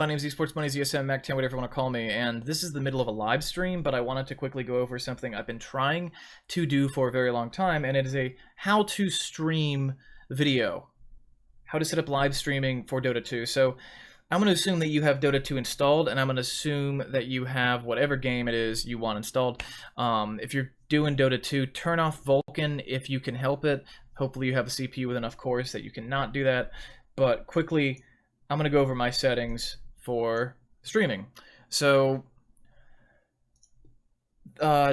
My name's Esports Money, ZSM, Mac10, whatever you want to call me, and this is the middle of a live stream, but I wanted to quickly go over something I've been trying to do for a very long time, and it is a how to stream video. How to set up live streaming for Dota 2. So I'm going to assume that you have Dota 2 installed, and I'm going to assume that you have whatever game it is you want installed. If you're doing Dota 2, turn off Vulkan if you can help it. Hopefully you have a CPU with enough cores that you can not do that. But quickly, I'm going to go over my settings for streaming. So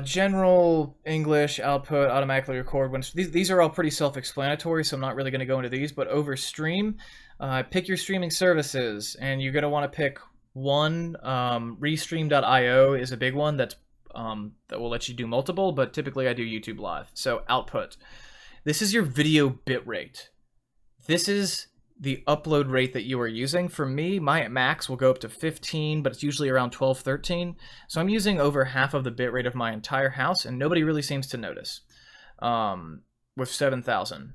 general English output, automatically record when these are all pretty self-explanatory, so I'm not really going to go into these. But over stream, pick your streaming services, and you're going to want to pick one. Restream.io is a big one that will let you do multiple, but typically I do YouTube Live. So output, this is your video bitrate. This is the upload rate that you are using. For me, my max will go up to 15, but it's usually around 12, 13. So I'm using over half of the bitrate of my entire house, and nobody really seems to notice with 7,000.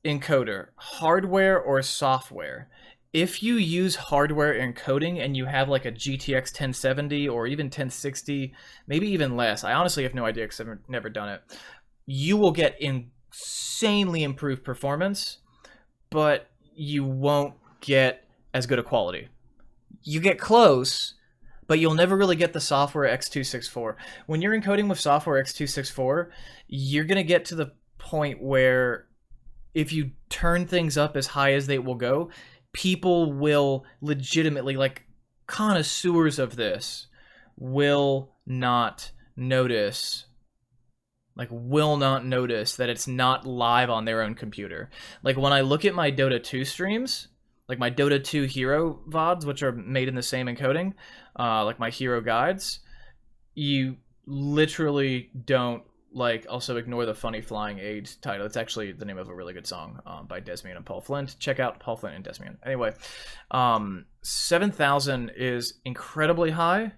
Encoder, hardware or software. If you use hardware encoding and you have like a GTX 1070 or even 1060, maybe even less, I honestly have no idea because I've never done it, you will get insanely improved performance, but you won't get as good a quality. You get close, but you'll never really get the software x264. When you're encoding with software x264, you're going to get to the point where if you turn things up as high as they will go, people will legitimately, like connoisseurs of this, will not notice that it's not live on their own computer. Like when I look at my Dota 2 streams, like my Dota 2 hero VODs, which are made in the same encoding, like my hero guides, you literally don't, like, also ignore the funny flying AIDS title. It's actually the name of a really good song by Desmian and Paul Flint. Check out Paul Flint and Desmian. Anyway, 7,000 is incredibly high.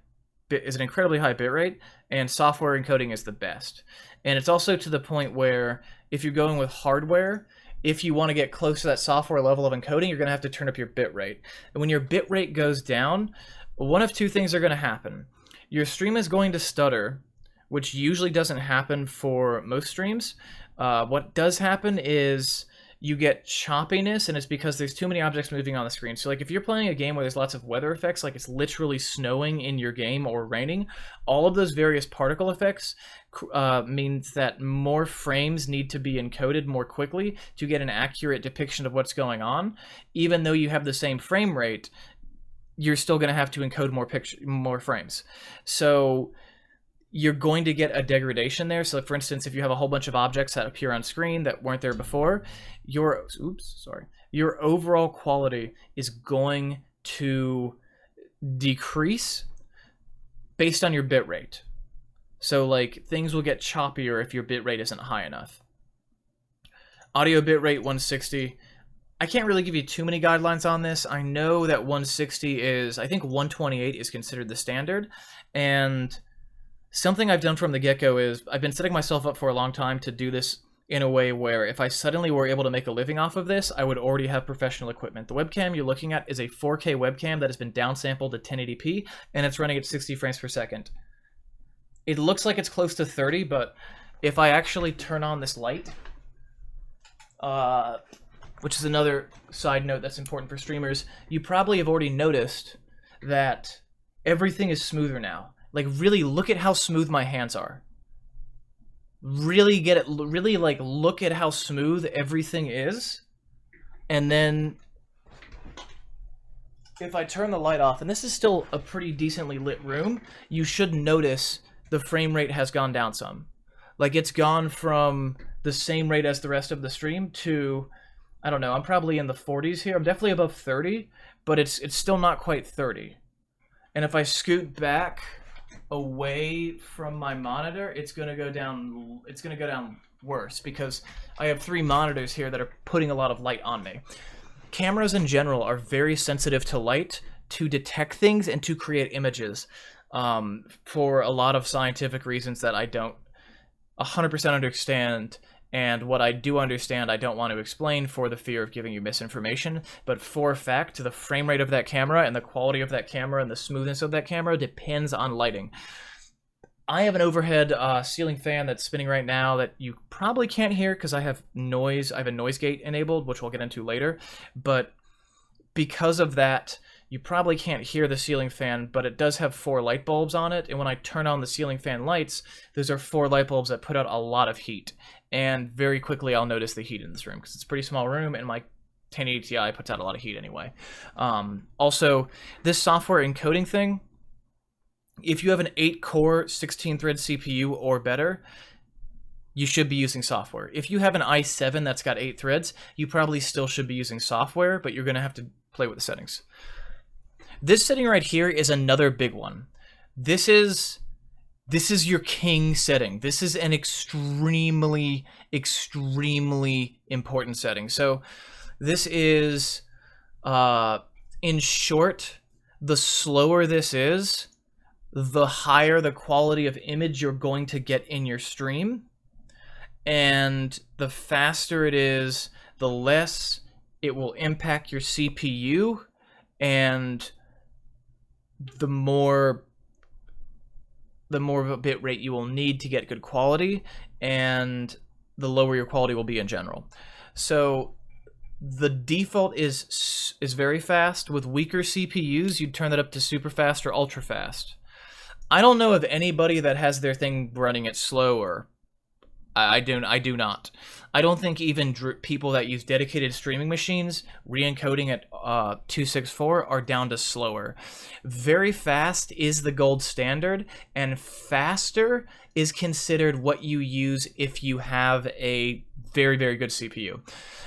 Is an incredibly high bitrate, and software encoding is the best. And it's also to the point where if you're going with hardware, if you want to get close to that software level of encoding, you're going to have to turn up your bitrate. And when your bitrate goes down, one of two things are going to happen. Your stream is going to stutter, which usually doesn't happen for most streams. What does happen is you get choppiness, and it's because there's too many objects moving on the screen. So like if you're playing a game where there's lots of weather effects, like it's literally snowing in your game or raining, all of those various particle effects means that more frames need to be encoded more quickly to get an accurate depiction of what's going on. Even though you have the same frame rate, you're still going to have to encode more frames. So you're going to get a degradation there. So for instance, if you have a whole bunch of objects that appear on screen that weren't there before, your overall quality is going to decrease based on your bit rate. So like things will get choppier if your bit rate isn't high enough. Audio bit rate 160. I can't really give you too many guidelines on this. I know that 160 is, I think 128 is considered the standard, and something I've done from the get-go is I've been setting myself up for a long time to do this in a way where if I suddenly were able to make a living off of this, I would already have professional equipment. The webcam you're looking at is a 4K webcam that has been downsampled to 1080p, and it's running at 60 frames per second. It looks like it's close to 30, but if I actually turn on this light, which is another side note that's important for streamers, you probably have already noticed that everything is smoother now. Like, really look at how smooth my hands are. Really get it. Really, like, look at how smooth everything is. And then if I turn the light off, and this is still a pretty decently lit room, you should notice the frame rate has gone down some. Like, it's gone from the same rate as the rest of the stream to, I don't know, I'm probably in the 40s here. I'm definitely above 30, but it's still not quite 30. And if I scoot back away from my monitor, it's going to go down worse because I have 3 monitors here that are putting a lot of light on me. Cameras in general are very sensitive to light to detect things and to create images for a lot of scientific reasons that I don't 100% understand And what I do understand, I don't want to explain for the fear of giving you misinformation, but for a fact, the frame rate of that camera and the quality of that camera and the smoothness of that camera depends on lighting. I have an overhead ceiling fan that's spinning right now that you probably can't hear because I have noise. I have a noise gate enabled, which we'll get into later. But because of that, you probably can't hear the ceiling fan, but it does have 4 light bulbs on it. And when I turn on the ceiling fan lights, those are 4 light bulbs that put out a lot of heat. And very quickly, I'll notice the heat in this room because it's a pretty small room, and my 1080 Ti puts out a lot of heat anyway. Also, this software encoding thing, if you have an 8-core, 16-thread CPU or better, you should be using software. If you have an i7 that's got 8 threads, you probably still should be using software, but you're going to have to play with the settings. This setting right here is another big one. This is your king setting. This is an extremely, extremely important setting. So this is, in short, the slower this is, the higher the quality of image you're going to get in your stream. And the faster it is, the less it will impact your CPU, and the more of a bit rate you will need to get good quality, and the lower your quality will be in general. So the default is very fast. With weaker CPUs, you'd turn that up to super fast or ultra fast. I don't know of anybody that has their thing running at slower. I do not. I don't think even people that use dedicated streaming machines re-encoding at 264 are down to slower. Very fast is the gold standard, and faster is considered what you use if you have a very, very good CPU.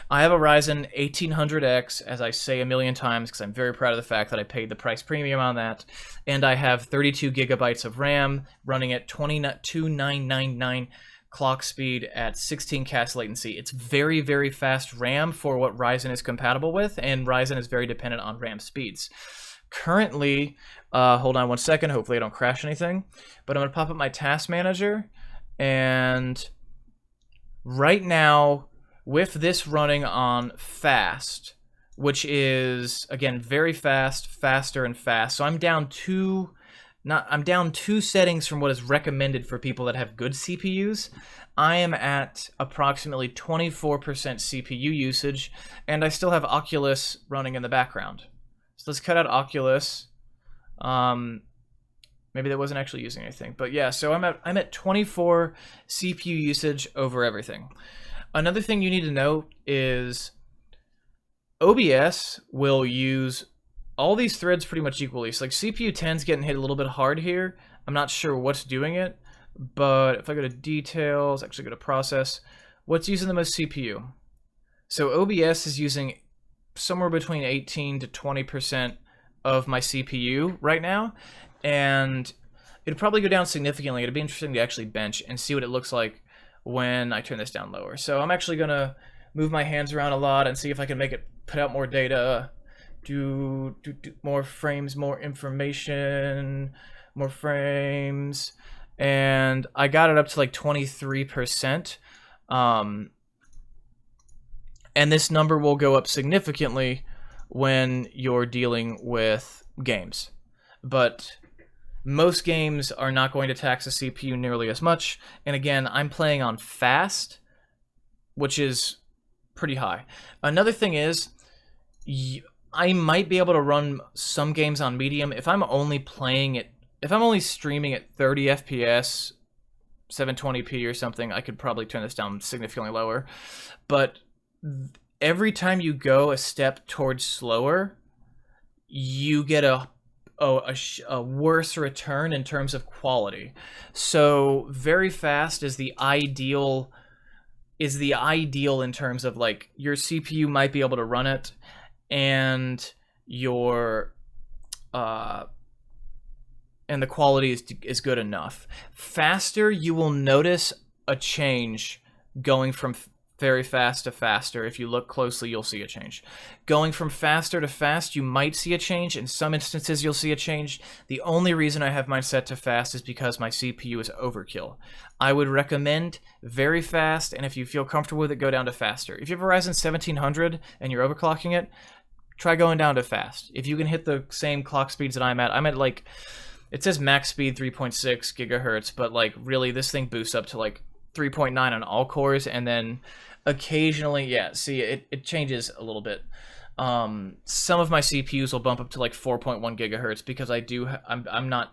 I have a Ryzen 1800X, as I say a million times, because I'm very proud of the fact that I paid the price premium on that, and I have 32 gigabytes of RAM running at 2999 clock speed at 16 CAS latency. It's very, very fast RAM for what Ryzen is compatible with, and Ryzen is very dependent on RAM speeds. Currently, hold on one second, hopefully I don't crash anything, but I'm going to pop up my task manager, and right now, with this running on fast, which is, again, very fast, faster, and fast, so I'm down two settings from what is recommended for people that have good CPUs. I am at approximately 24% CPU usage, and I still have Oculus running in the background. So let's cut out Oculus. Maybe that wasn't actually using anything, but yeah. So I'm at 24 CPU usage over everything. Another thing you need to know is OBS will use all these threads pretty much equally. So like CPU 10's getting hit a little bit hard here. I'm not sure what's doing it, but if I go to details, actually go to process, what's using the most CPU? So OBS is using somewhere between 18 to 20% of my CPU right now, and it'd probably go down significantly. It'd be interesting to actually bench and see what it looks like when I turn this down lower. So I'm actually gonna move my hands around a lot and see if I can make it put out more data. Do more frames, more information, more frames, and I got it up to like 23%. And this number will go up significantly when you're dealing with games. But most games are not going to tax the CPU nearly as much. And again, I'm playing on fast, which is pretty high. Another thing is, I might be able to run some games on medium if I'm only streaming at 30 FPS, 720p or something. I could probably turn this down significantly lower. But every time you go a step towards slower, you get a worse return in terms of quality. So very fast is the ideal in terms of like your CPU might be able to run it, and your and the quality is good enough. Faster, you will notice a change going from very fast to faster. If you look closely, you'll see a change. Going from faster to fast, you might see a change. In some instances, you'll see a change. The only reason I have mine set to fast is because my CPU is overkill. I would recommend very fast, and if you feel comfortable with it, go down to faster. If you have a Ryzen 1700 and you're overclocking it, try going down to fast. If you can hit the same clock speeds that I'm at like, it says max speed 3.6 gigahertz, but like really this thing boosts up to like 3.9 on all cores, and then occasionally, yeah, see, it changes a little bit. Some of my CPUs will bump up to like 4.1 gigahertz because I'm not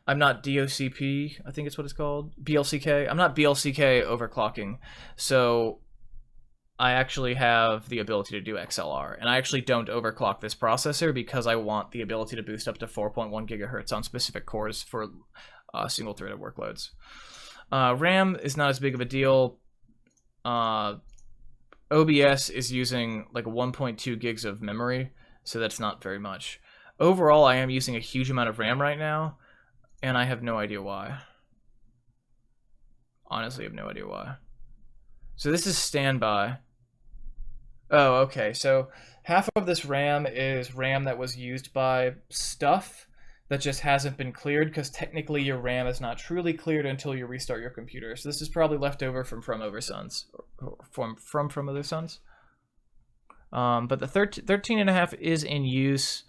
DOCP, I think it's what it's called, BLCK. I'm not BLCK overclocking, so I actually have the ability to do XLR, and I actually don't overclock this processor because I want the ability to boost up to 4.1 gigahertz on specific cores for single-threaded workloads. RAM is not as big of a deal. OBS is using like 1.2 gigs of memory, so that's not very much. Overall, I am using a huge amount of RAM right now, and I have no idea why. Honestly, I have no idea why. So this is standby. Oh, okay, so half of this RAM is RAM that was used by stuff that just hasn't been cleared, because technically your RAM is not truly cleared until you restart your computer. So this is probably left over from Other Sons. From Other Sons. But the 13.5 is in use.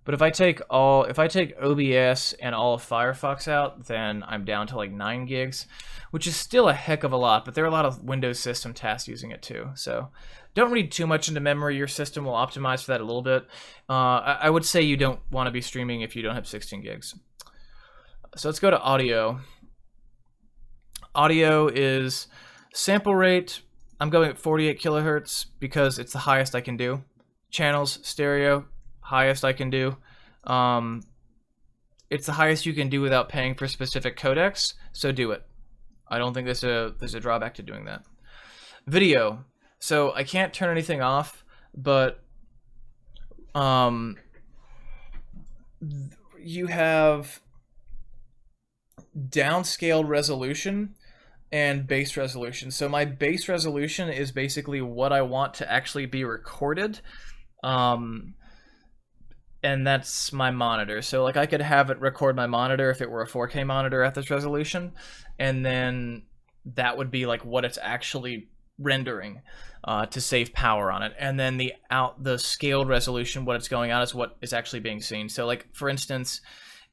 But if I take OBS and all of Firefox out, then I'm down to like 9 gigs, which is still a heck of a lot, but there are a lot of Windows system tasks using it too. So don't read too much into memory. Your system will optimize for that a little bit. I would say you don't want to be streaming if you don't have 16 gigs. So let's go to audio. Audio is sample rate. I'm going at 48 kilohertz because it's the highest I can do. Channels, stereo, highest I can do. It's the highest you can do without paying for specific codecs, so do it. I don't think there's a drawback to doing that. Video. So I can't turn anything off, but you have downscaled resolution and base resolution. So my base resolution is basically what I want to actually be recorded. And that's my monitor. So like I could have it record my monitor if it were a 4K monitor at this resolution, and then that would be like what it's actually rendering to save power on it. And then the scaled resolution, what it's going out is what is actually being seen. So like for instance,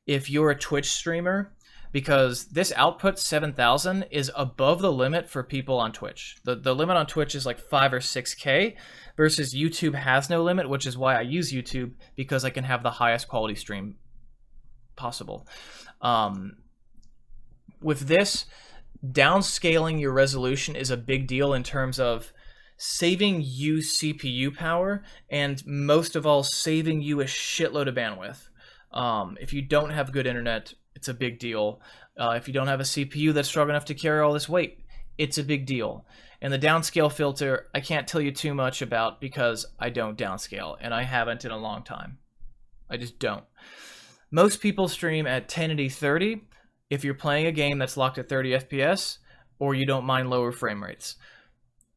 if you're a Twitch streamer, because this output 7000 is above the limit for people on Twitch. The limit on Twitch is like 5 or 6K versus YouTube has no limit, which is why I use YouTube, because I can have the highest quality stream possible. With this, downscaling your resolution is a big deal in terms of saving you CPU power, and most of all, saving you a shitload of bandwidth. If you don't have good internet, it's a big deal. If you don't have a CPU that's strong enough to carry all this weight, it's a big deal. And the downscale filter, I can't tell you too much about because I don't downscale, and I haven't in a long time. I just don't. Most people stream at 1080-30 if you're playing a game that's locked at 30 FPS, or you don't mind lower frame rates.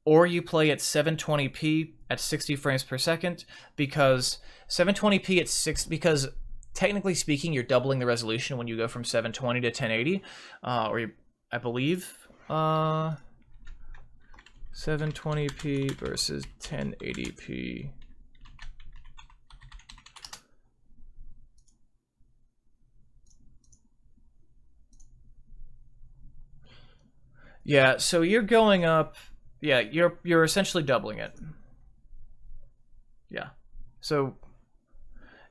Or you play at 720p at 60 frames per second, because 720p at 6, because technically speaking, you're doubling the resolution when you go from 720 to 1080, I believe 720p versus 1080p. Yeah, so you're going up. Yeah, you're essentially doubling it. Yeah, so.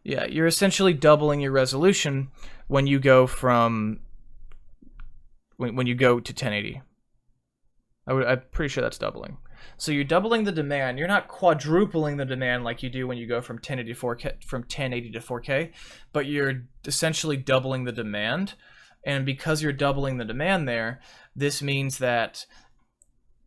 Yeah, you're essentially doubling your resolution when you go from when you go to 1080. I'm pretty sure that's doubling. So you're doubling the demand. You're not quadrupling the demand like you do when you go from 1080 to 4K, but you're essentially doubling the demand. And because you're doubling the demand there, this means that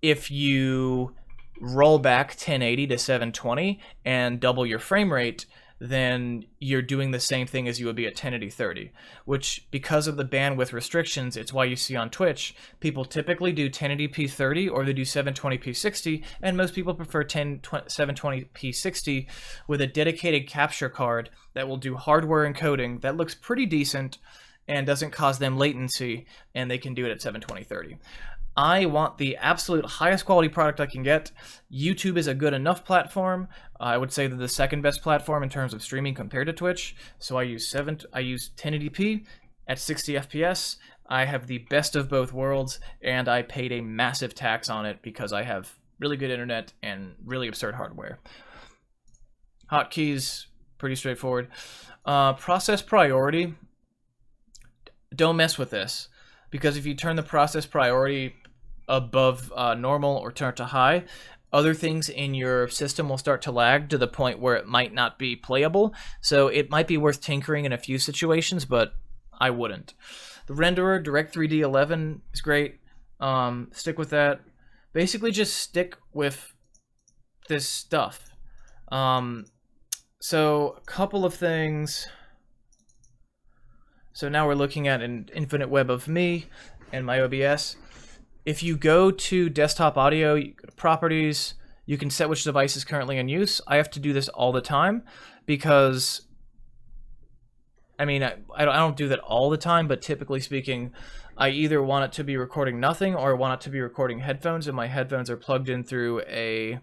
if you roll back 1080 to 720 and double your frame rate, then you're doing the same thing as you would be at 1080-30, which, because of the bandwidth restrictions, it's why you see on Twitch, people typically do 1080p 30 or they do 720p 60, and most people prefer 720p 60 with a dedicated capture card that will do hardware encoding that looks pretty decent and doesn't cause them latency, and they can do it at 720-30. I want the absolute highest quality product I can get. YouTube is a good enough platform. I would say they're the second best platform in terms of streaming compared to Twitch. So I use 1080p at 60 FPS. I have the best of both worlds, and I paid a massive tax on it because I have really good internet and really absurd hardware. Hotkeys, pretty straightforward. Process priority. Don't mess with this, because if you turn the process priority above normal or turn it to high, other things in your system will start to lag to the point where it might not be playable. So it might be worth tinkering in a few situations, but I wouldn't. The renderer, Direct3D 11, is great. Stick with that. Basically just stick with this stuff. So a couple of things. So now we're looking at an infinite web of me and my OBS. If you go to desktop audio, you go to properties, you can set which device is currently in use. I have to do this all the time because, I mean, I don't do that all the time, but typically speaking, I either want it to be recording nothing or I want it to be recording headphones, and my headphones are plugged in through an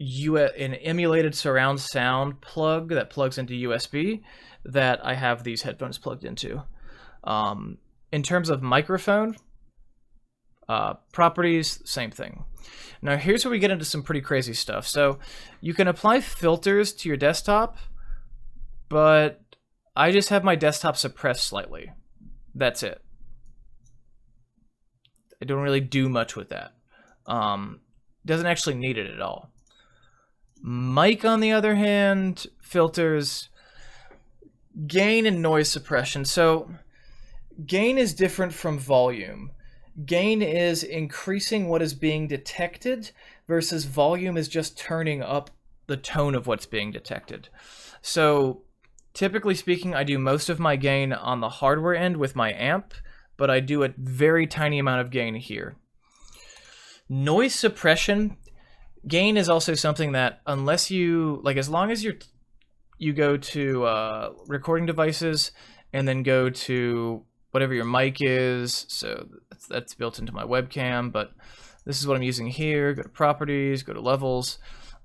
emulated surround sound plug that plugs into USB that I have these headphones plugged into. In terms of microphone, properties, same thing. Now here's where we get into some pretty crazy stuff. So you can apply filters to your desktop, but I just have my desktop suppressed slightly. That's it. I don't really do much with that. Doesn't actually need it at all. Mic, on the other hand, filters, gain and noise suppression. So gain is different from volume. Gain is increasing what is being detected versus volume is just turning up the tone of what's being detected. So typically speaking, I do most of my gain on the hardware end with my amp, but I do a very tiny amount of gain here. Noise suppression, gain is also something that unless you, like, as long as you go to recording devices and then go to whatever your mic is, so that's built into my webcam, but this is what I'm using here. Go to properties, go to levels.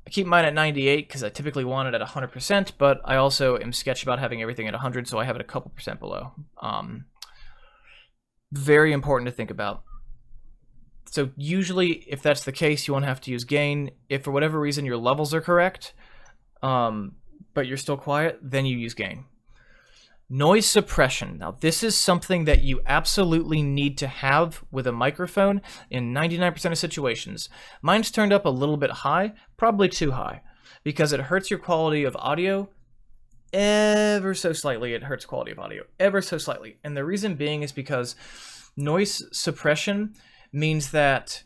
I keep mine at 98 because I typically want it at 100%, but I also am sketchy about having everything at 100, so I have it a couple percent below. Very important to think about. So usually, if that's the case, you won't have to use gain. If for whatever reason your levels are correct, but you're still quiet, then you use gain. Noise suppression. Now, this is something that you absolutely need to have with a microphone in 99% of situations. Mine's turned up a little bit high, probably too high, because it hurts your quality of audio ever so slightly. It hurts quality of audio ever so slightly. And the reason being is because noise suppression means that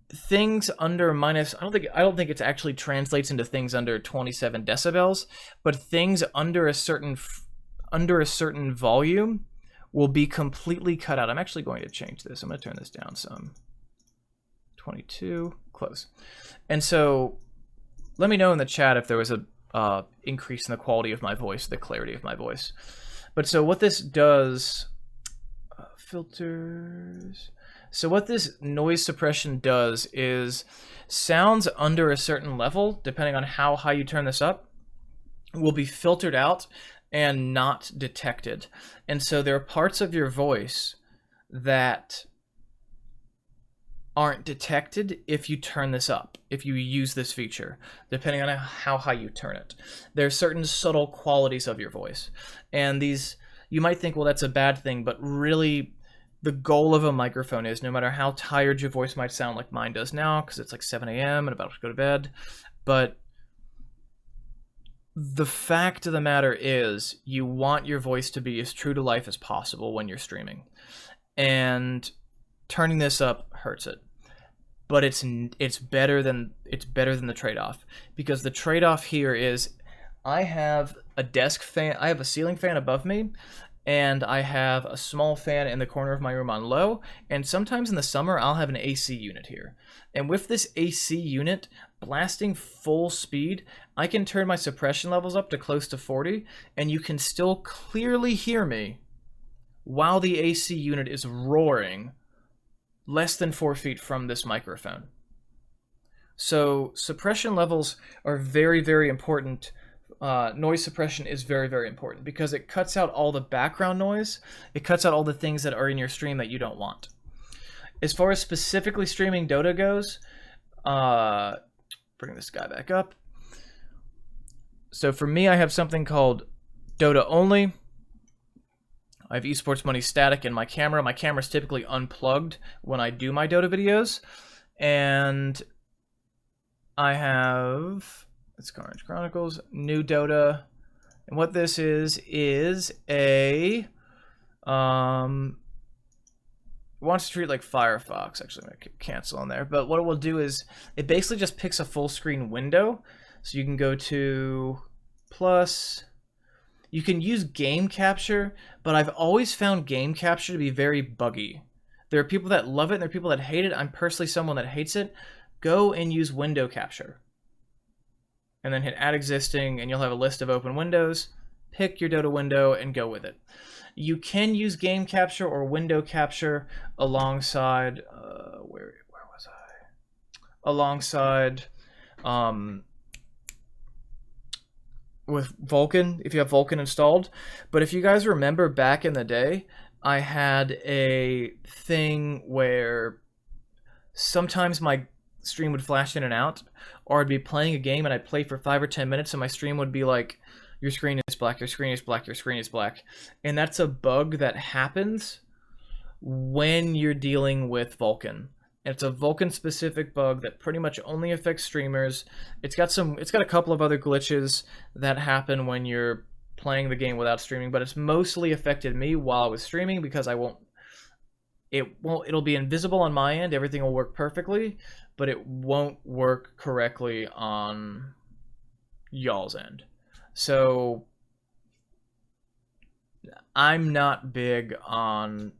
things under minus, I don't think it actually translates into things under 27 decibels, but things under a certain volume will be completely cut out. I'm actually going to change this. I'm going to turn this down some. 22, close. And so let me know in the chat if there was a increase in the quality of my voice, the clarity of my voice. But so what this does, filters. So what this noise suppression does is sounds under a certain level, depending on how high you turn this up, will be filtered out and not detected. And so there are parts of your voice that aren't detected if you turn this up, if you use this feature, depending on how high you turn it. There are certain subtle qualities of your voice. And these, you might think, well, that's a bad thing, but really the goal of a microphone is, no matter how tired your voice might sound, like mine does now, because it's like 7 a.m. and about to go to bed, but the fact of the matter is you want your voice to be as true to life as possible when you're streaming. And turning this up hurts it. but it's better than the trade-off, because the trade-off here is I have a desk fan, I have a ceiling fan above me, and I have a small fan in the corner of my room on low, and sometimes in the summer I'll have an AC unit here. And with this AC unit blasting full speed, I can turn my suppression levels up to close to 40, and you can still clearly hear me while the AC unit is roaring less than 4 feet from this microphone. So suppression levels are very, very important. Noise suppression is very, very important because it cuts out all the background noise. It cuts out all the things that are in your stream that you don't want. As far as specifically streaming DotA goes, bring this guy back up. So for me, I have something called DotA only. I have esports money static in my camera. My camera's typically unplugged when I do my DotA videos. And I have, it's Carnage Chronicles, new DotA. And what this is a, wants to treat like Firefox. Actually, I'm going to cancel on there. But what it will do is it basically just picks a full screen window. So you can go to plus. You can use game capture, but I've always found game capture to be very buggy. There are people that love it and there are people that hate it. I'm personally someone that hates it. Go and use window capture. And then hit add existing and you'll have a list of open windows. Pick your DotA window and go with it. You can use game capture or window capture alongside, where was I? Alongside, with Vulkan, if you have Vulkan installed. But if you guys remember back in the day, I had a thing where sometimes my stream would flash in and out, or I'd be playing a game and I'd play for 5 or 10 minutes and my stream would be like, your screen is black, your screen is black, your screen is black. And that's a bug that happens when you're dealing with Vulkan. It's a Vulkan specific bug that pretty much only affects streamers. It's got a couple of other glitches that happen when you're playing the game without streaming, but it's mostly affected me while I was streaming because it'll be invisible on my end, everything will work perfectly, but it won't work correctly on y'all's end. So I'm not big on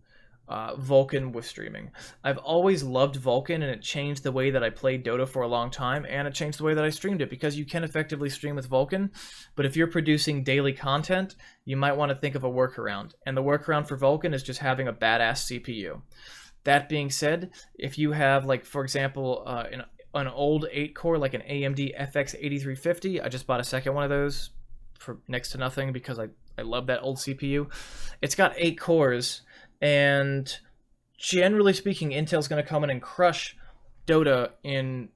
Vulkan with streaming. I've always loved Vulkan, and it changed the way that I played DotA for a long time, and it changed the way that I streamed it, because you can effectively stream with Vulkan, but if you're producing daily content, you might want to think of a workaround, and the workaround for Vulkan is just having a badass CPU. That being said, if you have, like, for example, an old 8-core, like an AMD FX 8350, I just bought a second one of those for next to nothing because I love that old CPU. It's got 8 cores, and generally speaking, Intel's going to come in and crush DotA in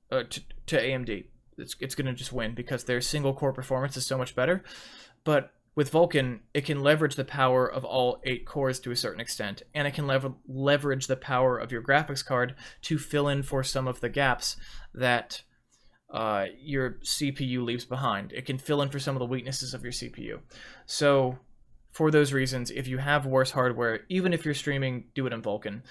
to AMD. It's going to just win because their single core performance is so much better. But with Vulkan, it can leverage the power of all 8 cores to a certain extent, and it can leverage the power of your graphics card to fill in for some of the gaps that your CPU leaves behind. It can fill in for some of the weaknesses of your CPU. So for those reasons, if you have worse hardware, even if you're streaming, do it in Vulkan.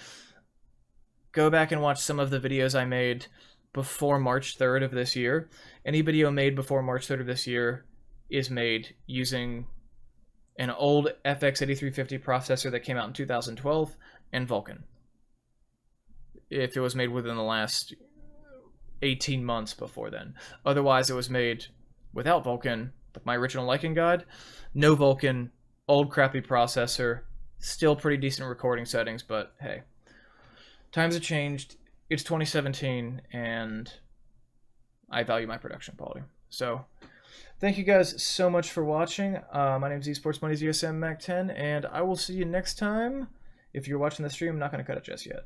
Go back and watch some of the videos I made before March 3rd of this year. Any video made before March 3rd of this year is made using an old FX 8350 processor that came out in 2012 and Vulkan. If it was made within the last 18 months before then. Otherwise, it was made without Vulkan, like my original Lycan guide. No Vulkan, old crappy processor, still pretty decent recording settings, but hey, times have changed. It's 2017, and I value my production quality. So thank you guys so much for watching. My name is Esports Money ZSM Mac 10, and I will see you next time. If you're watching the stream, I'm not going to cut it just yet.